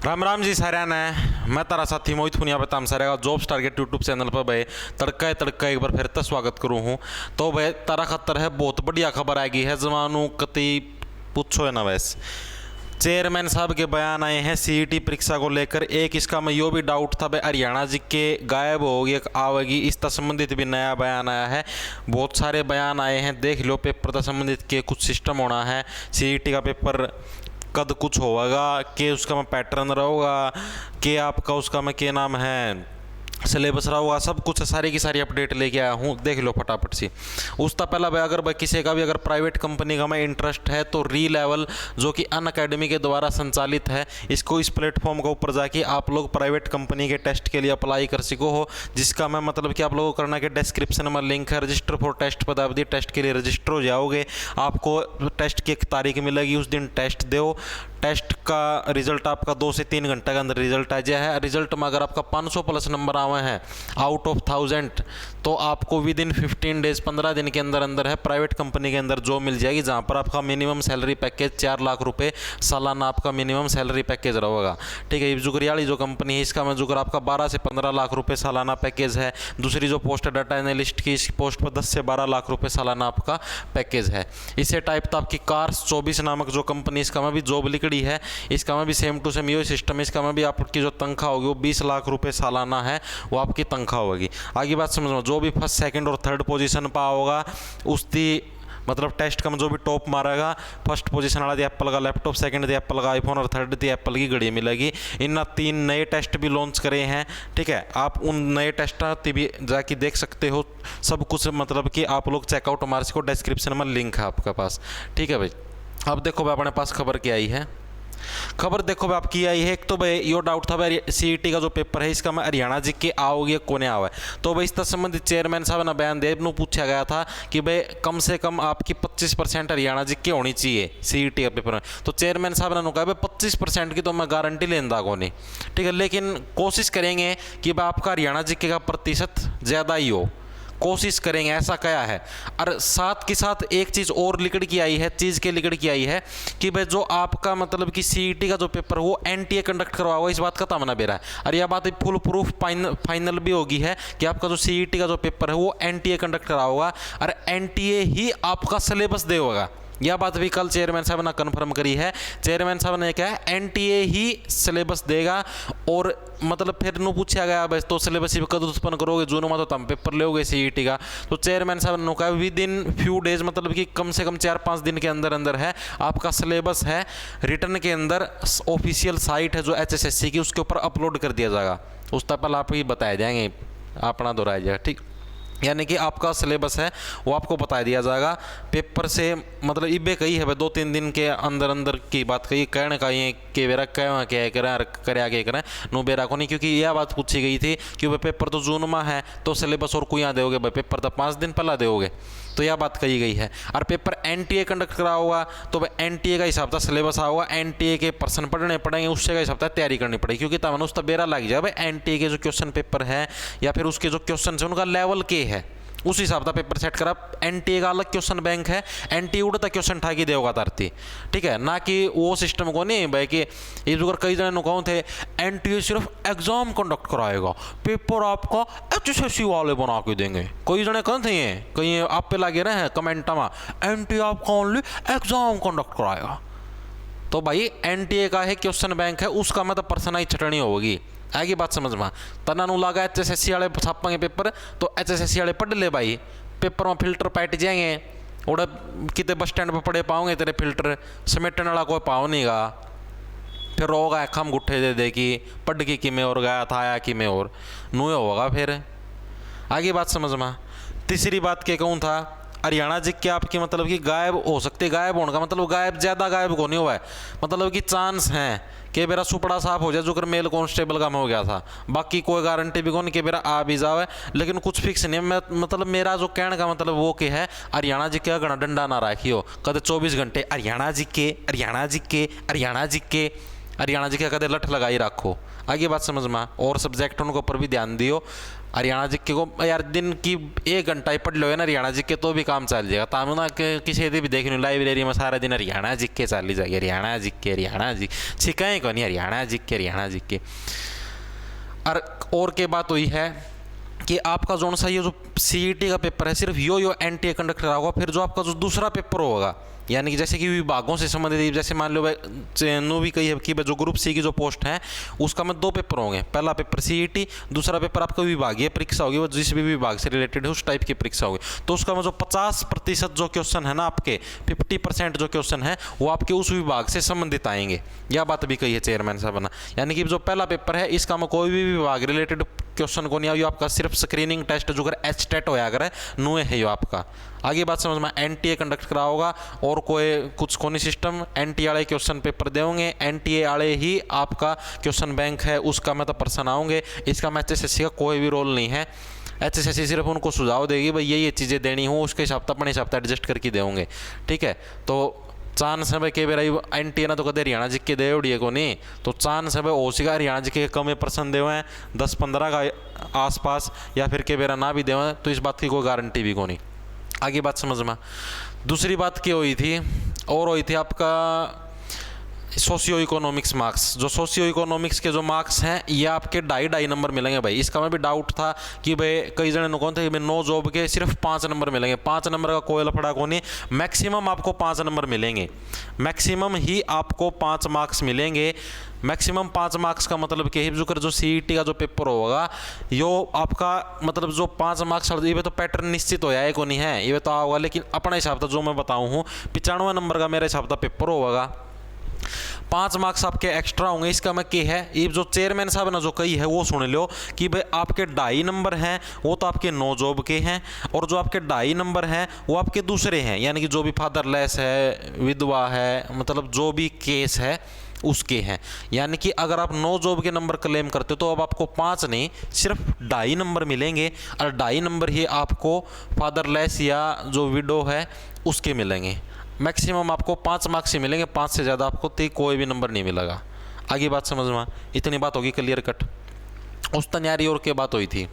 राम राम जी साਰਿਆਂ ने मैं तारा साथी मोहित हुनिया बताम सारे का जॉब्स टारगेट यूट्यूब चैनल पर भाई तड़का एक बार फिर तो स्वागत करूँ हूँ। तो भाई तारा खतर है बहुत बढ़िया खबर आएगी है जमानू कति पूछो है ना वैसे चेयरमैन साहब के बयान आए हैं सीईटी परीक्षा को लेकर। एक इसका मैं यो भी डाउट था भाई हरियाणा जी के गायब होगी आवेगी इससे संबंधित भी नया बयान आया है। बहुत सारे बयान आए हैं देख लो पेपर से संबंधित के कुछ सिस्टम होना है सीईटी का पेपर कद कुछ होगा कि उसका मैं पैटर्न रहेगा कि आपका उसका मैं क्या नाम है सिलेबस रहा हुआ सब कुछ सारी की सारी अपडेट लेके आया हूँ देख लो फटाफट सी। उसका पहला भाई अगर भाई किसी का भी अगर प्राइवेट कंपनी का में इंटरेस्ट है तो री लेवल जो कि अन अकेडमी के द्वारा संचालित है इसको इस प्लेटफॉर्म के ऊपर जाके आप लोग प्राइवेट कंपनी के टेस्ट के लिए अप्लाई कर सको हो। जिसका मैं मतलब कि आप लोगों को करना कि डिस्क्रिप्शन में लिंक है रजिस्टर फॉर टेस्ट पदावधि टेस्ट के लिए रजिस्टर हो जाओगे। आपको टेस्ट की एक तारीख मिलेगी उस दिन टेस्ट दो। टेस्ट का रिजल्ट आपका 2 से 3 घंटे के अंदर रिजल्ट आ जाए है। रिजल्ट में अगर आपका 500 प्लस नंबर आए हैं आउट ऑफ 1000 तो आपको विद इन 15 डेज 15 दिन के अंदर अंदर है प्राइवेट कंपनी के अंदर जॉब मिल जाएगी जहां पर आपका मिनिमम सैलरी पैकेज 4 लाख रुपए सालाना आपका मिनिमम सैलरी पैकेज रहेगा। ठीक है। जुगरियाली जो कंपनी है इसका मैं जुगर आपका 12 से 15 लाख रुपए सालाना पैकेज है। दूसरी जो पोस्ट है डाटा एनालिस्ट की इस पोस्ट पर 10 से 12 लाख रुपए सालाना आपका पैकेज है। इसे टाइप तो आपकी कार्स 24 नामक जो कंपनी इसका में भी जॉब लिखड़ी है इसका में भी सेम टू सेम यही सिस्टम है। इसका में भी आपकी जो तनख्वाह होगी वो 20 लाख रुपए सालाना है वो आपकी तनख्वाह होगी। आगे बात समझ में जो भी फर्स्ट सेकंड और थर्ड पोजीशन पा होगा उसकी मतलब टेस्ट का जो भी टॉप मारेगा फर्स्ट पोजीशन वाला दी एप्पल का लैपटॉप सेकंड दी एप्पल का आईफोन और थर्ड दी एप्पल की घड़ी मिलेगी। इन 3 नए टेस्ट भी लॉन्च करे हैं। ठीक है। आप उन नए टेस्ट भी जाके देख सकते हो सब कुछ मतलब कि आप लोग चेकआउट मार सको डिस्क्रिप्शन में लिंक है आपके पास। ठीक है भाई। अब देखो भाई अपने पास खबर क्या आई है। खबर देखो भाई आपकी आई है। एक तो भाई यो डाउट था भाई सीईटी का जो पेपर है इसका मैं हरियाणा जी के आओगे कोने आवा है तो भाई इससे संबंधित चेयरमैन साहब ने बयान दे पूछा गया था कि भाई कम से कम आपकी 25% हरियाणा जी के होनी चाहिए सीईटी का पेपर में। तो चेयरमैन साहब ने कहा भाई 25% की तो मैं गारंटी लेंदा को नहीं। ठीक है। लेकिन कोशिश करेंगे कि भाई आपका हरियाणा जी के का प्रतिशत ज़्यादा ही हो कोशिश करेंगे ऐसा क्या है। और साथ के साथ एक चीज़ और लिकड़ की आई है चीज़ के लिकड़ की आई है कि भाई जो आपका मतलब कि सीईटी का जो पेपर वो एनटीए कंडक्ट करवा हुआ इस बात का तामना बेरा है। और यह बात फुल प्रूफ फाइनल भी होगी है कि आपका जो सीईटी का जो पेपर है वो एनटीए कंडक्ट करा होगा और एनटीए ही आपका सिलेबस दे होगा। यह बात भी कल चेयरमैन साहब ने कन्फर्म करी है। चेयरमैन साहब ने क्या है एनटीए ही सिलेबस देगा और मतलब फिर नु पूछा गया बस तो सिलेबस कद उत्पन्न करोगे जून में तो तुम पेपर लोगे सीईटी का। तो चेयरमैन साहब ने कहा विद इन फ्यू डेज मतलब कि कम से कम 4-5 दिन के अंदर अंदर है आपका सिलेबस है रिटर्न के अंदर ऑफिशियल साइट है जो HSSC की उसके ऊपर अपलोड कर दिया जाएगा। उस तक पहले आप ही बताए जाएंगे अपना दोहराया जाएगा। ठीक यानी कि आपका सिलेबस है वो आपको बता दिया जाएगा पेपर से मतलब इबे कही है भाई 2-3 दिन के अंदर अंदर की बात कही कहने का ये कि बेरा क्या करें आगे करें नो बेरा को नहीं क्योंकि यह बात पूछी गई थी कि भाई पेपर तो जून में है तो सिलेबस और कुछ दोगे भाई पेपर तो 5 दिन पहला दोगे तो यह बात कही गई है। और पेपर एनटीए कंडक्ट करा होगा तो भाई एनटीए का हिसाब से सिलेबस होगा एनटीए के पर्सन पढ़ने पड़ेंगे उससे का हिसाब से तैयारी करनी पड़ेगी क्योंकि तब उस बेरा लग जाए भाई एनटीए के जो क्वेश्चन पेपर है या फिर उसके जो क्वेश्चन है उनका लेवल के है उस हिसाब का पेपर सेट करा। एनटीए का अलग क्वेश्चन बैंक है एनटीए उड़ता क्वेश्चन ठाकी देगा तारती। ठीक है। ना कि वो सिस्टम को नहीं भाई कि इस बार कई जने कौन थे एनटीए सिर्फ एग्जाम कंडक्ट कराएगा पेपर आपका HSSC वाले बना के देंगे। कई जने कौन थे ये कहीं आप पे लगे रहे हैं कमेंट में एनटीए आपका ओनली एग्जाम कंडक्ट कराएगा। तो भाई एनटीए का है क्वेश्चन बैंक है उसका मतलब पर्सनल छटनी होगी। आगे बात समझ में तना नु लगा HSSC वाले छापेंगे पेपर तो HSSC वाले पढ़ ले भाई पेपर में फिल्टर पैट जाएंगे उड़ा कितने बस स्टैंड पर पड़े पाओगे तेरे फिल्टर समेटने वाला कोई पाओ नहीं गा फिर रोगा खम गुट्ठे दे कि पढ़ के कि में और गया था आया कि में और नुए होगा फिर। आगे बात समझ में। तीसरी बात क्या कहूँ था हरियाणा जी के आपकी मतलब कि गायब हो सकते गायब होने का मतलब गायब ज़्यादा गायब को नहीं हुआ है मतलब कि चांस हैं कि मेरा सुपड़ा साफ हो जाए जो कर मेल कांस्टेबल का में हो गया था। बाकी कोई गारंटी भी कौन कि मेरा आ भी जावे लेकिन कुछ फिक्स नहीं है। मतलब मेरा जो कहने का मतलब वो कि है हरियाणा जी के घना डंडा ना रखियो कदे 24 घंटे हरियाणा जी के हरियाणा जी के हरियाणा जी के हरियाणा जी के कदे लठ लगाई रखो। आगे बात समझ में। और सब्जेक्टों के ऊपर भी ध्यान दियो हरियाणा जीके को यार दिन की 1 घंटा ही पढ़ लो है ना हरियाणा जीके तो भी काम चल जाएगा। ताम ना किसी भी देख लो लाइब्रेरी में सारा दिन हरियाणा जीके चल ही जाएगी, हरियाणा जी सिखाएं को नहीं हरियाणा जीके। और के बात हुई है कि आपका जो सा ये जो सीईटी का पेपर है सिर्फ यो एनटीए कंडक्ट करा होगा। फिर जो आपका जो दूसरा पेपर होगा यानी कि जैसे कि विभागों से संबंधित, जैसे मान लो नो भी कही है कि जो ग्रुप सी की जो पोस्ट है उसका में 2 पेपर होंगे। पहला पेपर सीईटी, दूसरा पेपर आपका विभागीय परीक्षा होगी, वो जिस भी विभाग से रिलेटेड है उस टाइप की परीक्षा होगी। तो उसका में जो 50% जो क्वेश्चन है ना, आपके 50% जो क्वेश्चन है वो आपके उस विभाग से संबंधित आएंगे। यह बात भी कही है चेयरमैन साहब ने। यानी कि जो पहला पेपर है इसका में कोई भी विभाग रिलेटेड क्वेश्चन को नहीं आया, आपका सिर्फ स्क्रीनिंग टेस्ट जो कर एचटेट होया करे नुए है यो आपका। आगे बात समझ में, एनटीए कंडक्ट करा होगा और कोई कुछ कोनी सिस्टम एनटीए वाले क्वेश्चन पेपर देंगे, एनटीए वाले ही आपका क्वेश्चन बैंक है उसका में तो पर्सन आओगे। इसका में एचएसएससी का कोई भी रोल नहीं है। एचएसएससी सिर्फ उनको सुझाव देगी भाई ये चीज़ें देनी हो, उसके हिसाब अपने हिसाब से एडजस्ट करके देंगे, ठीक है। तो चांस है भाई कई बार एनटीए ना तो कदे हरियाणा जी के दे उड़िए को नहीं, तो चांस है भाई हो सका हरियाणा जी के कम पर्सन दे हैं 10-15 का आसपास, या फिर कई बार ना भी दे, तो इस बात की कोई गारंटी भी को नहीं। आगे बात समझ में। दूसरी बात क्या हुई थी, और हुई थी आपका सोशियो इकोनॉमिक्स मार्क्स। जो सोशियो इकोनॉमिक्स के जो मार्क्स हैं ये आपके 2.5 नंबर मिलेंगे भाई। इसका में भी डाउट था कि भाई कई जने ने कौन थे भाई 9 जॉब के सिर्फ 5 नंबर मिलेंगे। 5 नंबर का कोई लफड़ा को नहीं, मैक्सिमम आपको 5 नंबर मिलेंगे, मैक्सिमम ही आपको 5 मार्क्स मिलेंगे। मैक्सिमम 5 मार्क्स का मतलब कि जो सीईटी का जो पेपर होगा यो आपका मतलब जो 5 मार्क्स ये तो पैटर्न निश्चित हो जाए को नहीं है, ये तो होगा, लेकिन अपने हिसाब से जो मैं बताऊँ हूँ 95 नंबर का मेरे हिसाब से पेपर होगा। 5 मार्क्स आपके एक्स्ट्रा होंगे। इसका मैं क्या है, ये जो चेयरमैन साहब ने जो कही है वो सुन लो कि भाई आपके 2.5 नंबर हैं वो तो आपके 9 जॉब के हैं, और जो आपके 2.5 नंबर हैं वो आपके दूसरे हैं, यानी कि जो भी फादरलेस है, विधवा है, मतलब जो भी केस है उसके हैं। यानी कि अगर आप 9 जॉब के नंबर क्लेम करते हो तो अब आपको 5 नहीं सिर्फ 2.5 नंबर मिलेंगे, और 2.5 नंबर ही आपको फादरलेस या जो विडो है उसके मिलेंगे। मैक्सिमम आपको 5 मार्क्स ही मिलेंगे, 5 से ज़्यादा आपको कोई भी नंबर नहीं मिलेगा। आगे बात समझ में, इतनी बात होगी क्लियर कट। उस तैयारी और क्या बात हुई थी,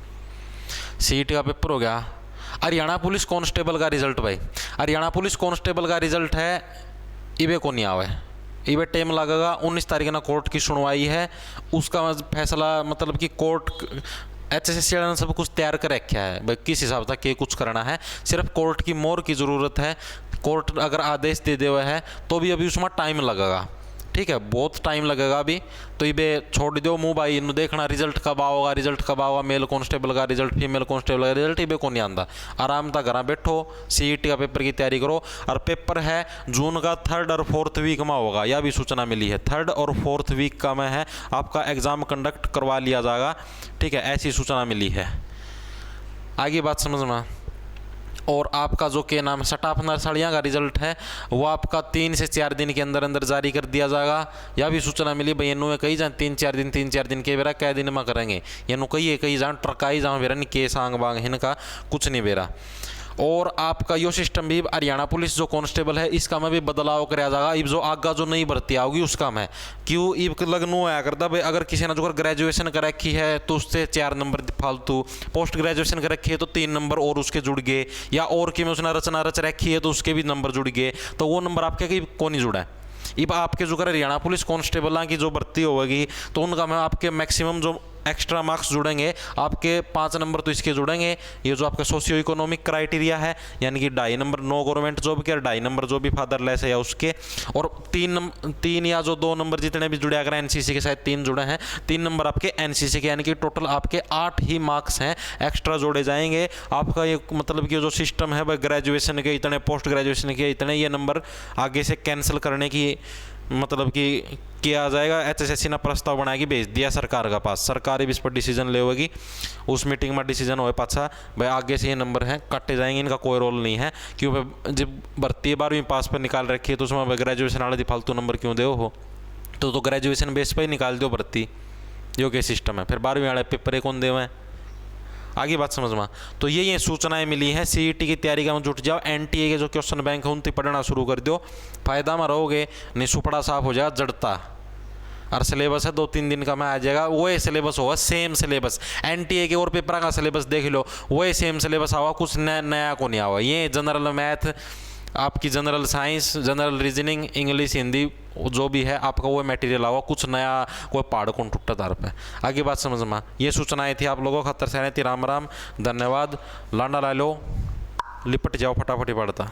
सीईटी का पेपर हो गया। हरियाणा पुलिस कांस्टेबल का रिजल्ट भाई, हरियाणा पुलिस कांस्टेबल का रिजल्ट है इबे को नहीं आवे, इबे टाइम लगेगा। 19 तारीख ना कोर्ट की सुनवाई है, उसका फैसला मतलब कि कोर्ट एचएसएससी ने सब कुछ तैयार कर रखा है भाई, किस हिसाब से क्या कुछ करना है, सिर्फ कोर्ट की मोहर की ज़रूरत है। कोर्ट अगर आदेश दे दे हुआ है तो भी अभी उसमें टाइम लगेगा, ठीक है, बहुत टाइम लगेगा अभी। तो ये छोड़ दो मुँह भाई, इन देखना रिजल्ट कब आओगा, रिजल्ट कब आओगा, मेल कांस्टेबल का रिजल्ट, फीमेल कांस्टेबल का रिजल्ट, ये को नहीं आता। आराम से घर बैठो, सीईटी का पेपर की तैयारी करो। और पेपर है जून का 3rd और 4th वीक में होगा, यह भी सूचना मिली है 3rd और 4th वीक का में है आपका एग्ज़ाम कंडक्ट करवा लिया जाएगा, ठीक है, ऐसी सूचना मिली है। आगे बात समझ में। और आपका जो के नाम स्टाफ नर्सड़ियाँ का रिजल्ट है वो आपका 3 से 4 दिन के अंदर अंदर जारी कर दिया जाएगा। यह भी सूचना मिली भाई, इन्होंने कही जाए 3-4 दिन के बेरा कै दिन में करेंगे, ये कही जाए ट्रकाई जाऊँ बेरा नहीं के सांग बांग इनका कुछ नहीं बेरा। और आपका यो सिस्टम भी हरियाणा पुलिस जो कांस्टेबल है इसका में भी बदलाव कराया जाएगा। इब जो आगा जो नई भर्ती आओगी उसका में क्यों इब लगनू आया करता भाई, अगर किसी ने जो ग्रेजुएशन कर रखी है तो उससे 4 नंबर फालतू, पोस्ट ग्रेजुएशन कर रखी है तो 3 नंबर और उसके जुड़ गए, या और कि में उसने रचना रच रखी है तो उसके भी नंबर जुड़ गए, तो वो नंबर आपके कहीं को नहीं जुड़ा है। इब आपके जो कर हरियाणा पुलिस कांस्टेबल की जो भर्ती होगी तो उनका में आपके मैक्सिमम जो एक्स्ट्रा मार्क्स जुड़ेंगे, आपके 5 नंबर तो इसके जुड़ेंगे। ये जो आपका सोशियो इकोनॉमिक क्राइटेरिया है यानी कि 2.5 नंबर 9 गवर्नमेंट जॉब के और 2.5 नंबर जो भी फादरलेस है या उसके, और 3 या जो 2 नंबर जितने भी जुड़े, अगर एनसीसी के साथ 3 जुड़े हैं 3 नंबर आपके एनसीसी के, यानी कि टोटल आपके 8 ही मार्क्स हैं एक्स्ट्रा जोड़े जाएंगे। आपका ये मतलब कि जो सिस्टम है वह ग्रेजुएशन के इतने, पोस्ट ग्रेजुएशन के इतने, ये नंबर आगे से कैंसिल करने की मतलब कि किया जाएगा। एचएसएससी ने प्रस्ताव बना के भेज दिया सरकार का पास, सरकार भी इस पर डिसीजन ले होगी, उस मीटिंग में डिसीजन होए पाछा भाई आगे से ये नंबर हैं काटे जाएंगे, इनका कोई रोल नहीं है। क्यों जब भर्ती 12वीं पास पर निकाल रखी है तो उसमें ग्रेजुएशन वाले फालतू नंबर क्यों दे हो, तो ग्रेजुएशन बेस पर ही निकाल दो भर्ती, जो के सिस्टम है। फिर 12वीं वाले पेपर कौन दे हुए हैं, आगे बात समझ में। तो ये सूचनाएं मिली हैं, सीईटी की तैयारी का जुट जाओ, एनटीए के जो क्वेश्चन बैंक है उनसे पढ़ना शुरू कर दो, फायदा में रहोगे, नहीं सुपड़ा साफ हो जाएगा जड़ता। और सिलेबस है 2-3 दिन का में आ जाएगा। वही सिलेबस होगा, सेम सिलेबस, एनटीए के और पेपर का सिलेबस देख लो, वही सेम सिलेबस आवा, कुछ नया को नहीं आवा। ये जनरल मैथ, आपकी general science, general reasoning, English, Hindi जो भी है आपका वो मटेरियल आवा, कुछ नया कोई पहाड़ कौन टूटा तार पे। आगे बात समझ में, ये सूचनाएं थी आप लोगों खतर से थी। राम राम, धन्यवाद। लांडा ला लो, लिपट जाओ फटाफट पड़ता।